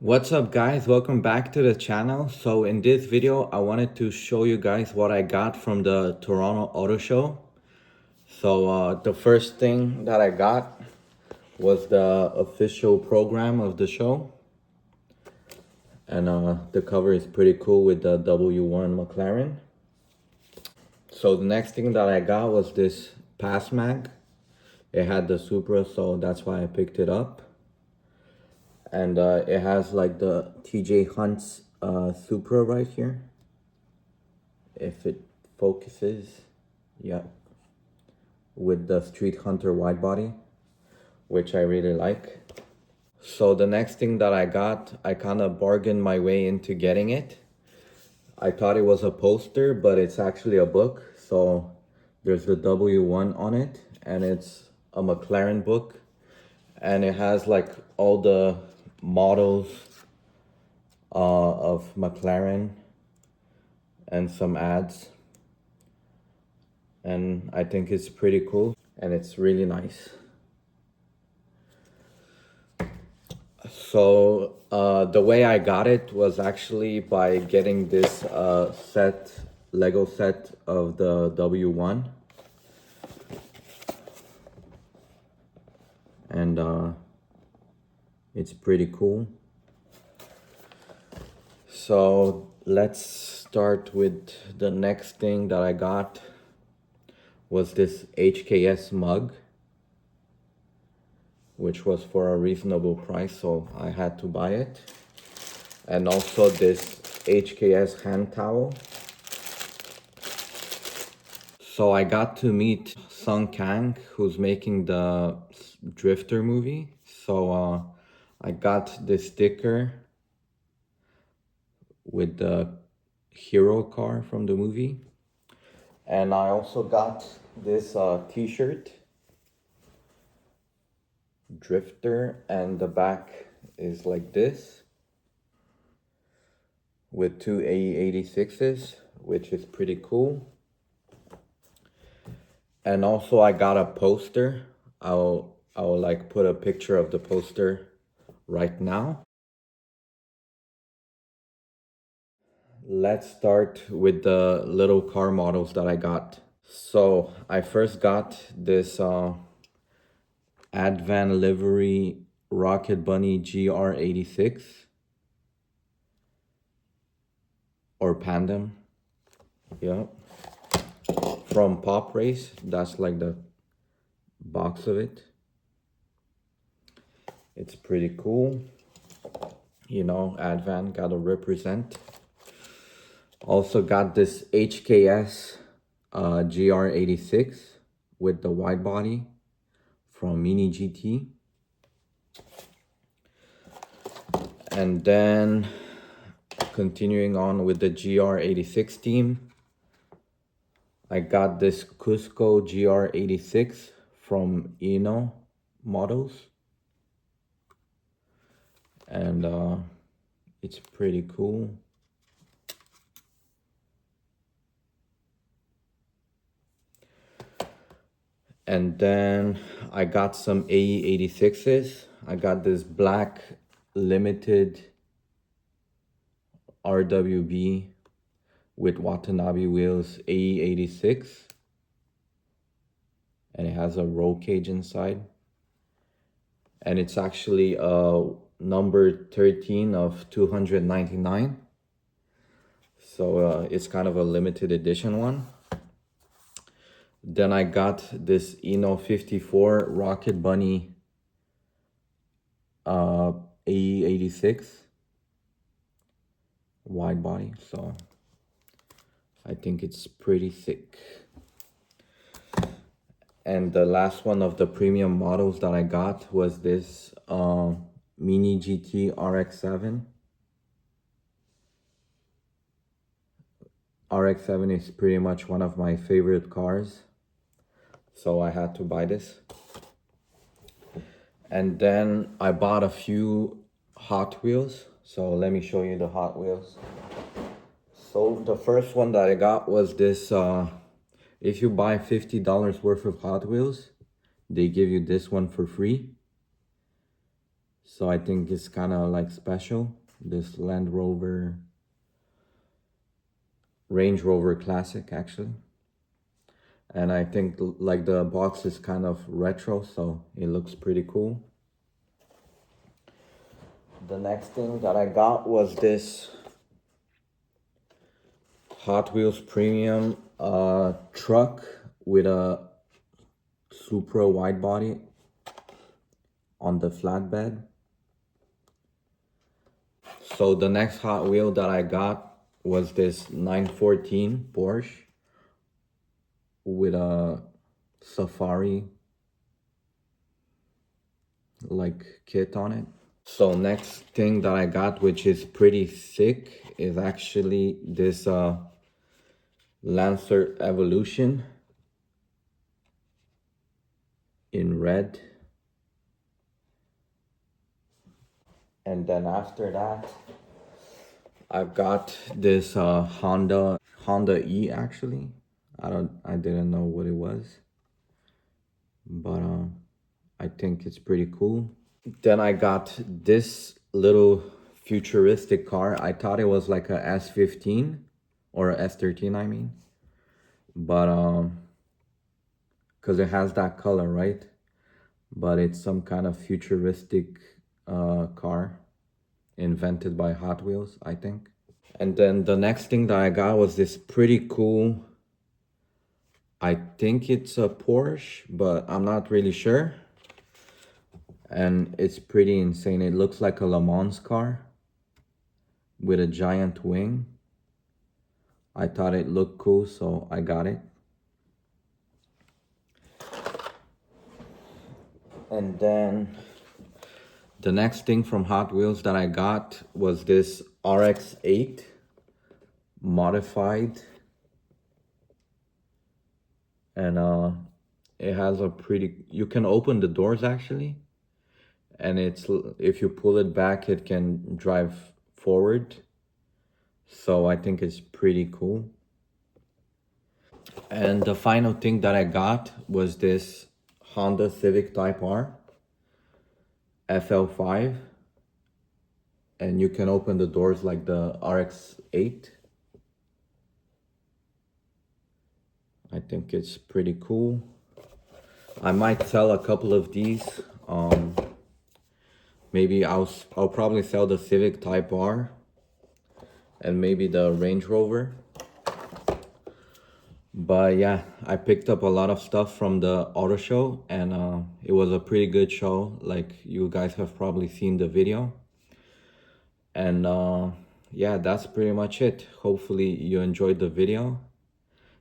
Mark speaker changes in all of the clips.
Speaker 1: What's up guys, welcome back to the channel. So in this video I wanted to show you guys what I got from the Toronto Auto Show. So the first thing that I got was the official program of the show, and the cover is pretty cool with the W1 McLaren. So the next thing that I got was this pass mag. It had the Supra, so that's why I picked it up. And it has like the TJ Hunt's Supra right here. If it focuses, yeah, with the Street Hunter wide body, which I really like. So the next thing that I got, I kind of bargained my way into getting it. I thought it was a poster, but it's actually a book. So there's the W1 on it, and it's a McLaren book, and it has like all the models of McLaren and some ads, and I think it's pretty cool and it's really nice. So the way I got it was actually by getting this Lego set of the W1, and it's pretty cool. So let's start with the next thing that I got was this HKS mug, which was for a reasonable price, so I had to buy it. And also this HKS hand towel. So I got to meet Sung Kang, who's making the Drifter movie. So I got this sticker with the hero car from the movie. And I also got this t-shirt, Drifter, and the back is like this with two AE86s, which is pretty cool. And also I got a poster. I'll like put a picture of the poster right now. Let's start with the little car models that I got. So I first got this Advan livery Rocket Bunny GR86 or Pandem, yeah, from Pop Race. That's like the box of it. It's pretty cool, you know. Advan gotta represent. Also got this HKS GR86 with the wide body from Mini GT. And then continuing on with the GR86 team, I got this Cusco GR86 from INNO models, and it's pretty cool. And then I got some AE86s. I got this black limited RWB with Watanabe wheels AE86, and it has a roll cage inside, and it's actually number 13 of 299, so it's kind of a limited edition one. Then I got this INNO64 Rocket Bunny AE86 wide body, so I think it's pretty thick. And the last one of the premium models that I got was this Mini GT RX-7. RX-7 is pretty much one of my favorite cars, so I had to buy this. And then I bought a few Hot Wheels, so let me show you the Hot Wheels. So the first one that I got was this, if you buy $50 worth of Hot Wheels, they give you this one for free. So I think it's kind of like special, this Range Rover Classic actually. And I think like the box is kind of retro, so it looks pretty cool. The next thing that I got was this Hot Wheels Premium truck with a Supra wide body on the flatbed. So the next Hot Wheel that I got was this 914 Porsche with a Safari like kit on it. So next thing that I got, which is pretty sick, is actually this Lancer Evolution in red. And then after that, I've got this Honda E actually. I didn't know what it was, but I think it's pretty cool. Then I got this little futuristic car. I thought it was like a S15 or a S13, I mean, but because it has that color, right? But it's some kind of futuristic car invented by Hot Wheels, I think. And then the next thing that I got was this pretty cool, I think it's a Porsche, but I'm not really sure. And it's pretty insane. It looks like a Le Mans car with a giant wing. I thought it looked cool, so I got it. And then the next thing from Hot Wheels that I got was this RX-8 modified. And it has a pretty, you can open the doors actually. And it's, if you pull it back, it can drive forward. So I think it's pretty cool. And the final thing that I got was this Honda Civic Type R FL5. And you can open the doors like the RX-8. I think it's pretty cool. I might sell a couple of these. Maybe I'll probably sell the Civic Type R and maybe the Range Rover. But yeah, I picked up a lot of stuff from the auto show, and it was a pretty good show. Like, you guys have probably seen the video. And yeah, that's pretty much it. Hopefully you enjoyed the video.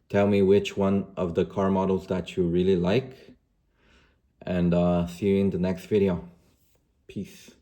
Speaker 1: Tell me which one of the car models that you really like. And see you in the next video. Peace.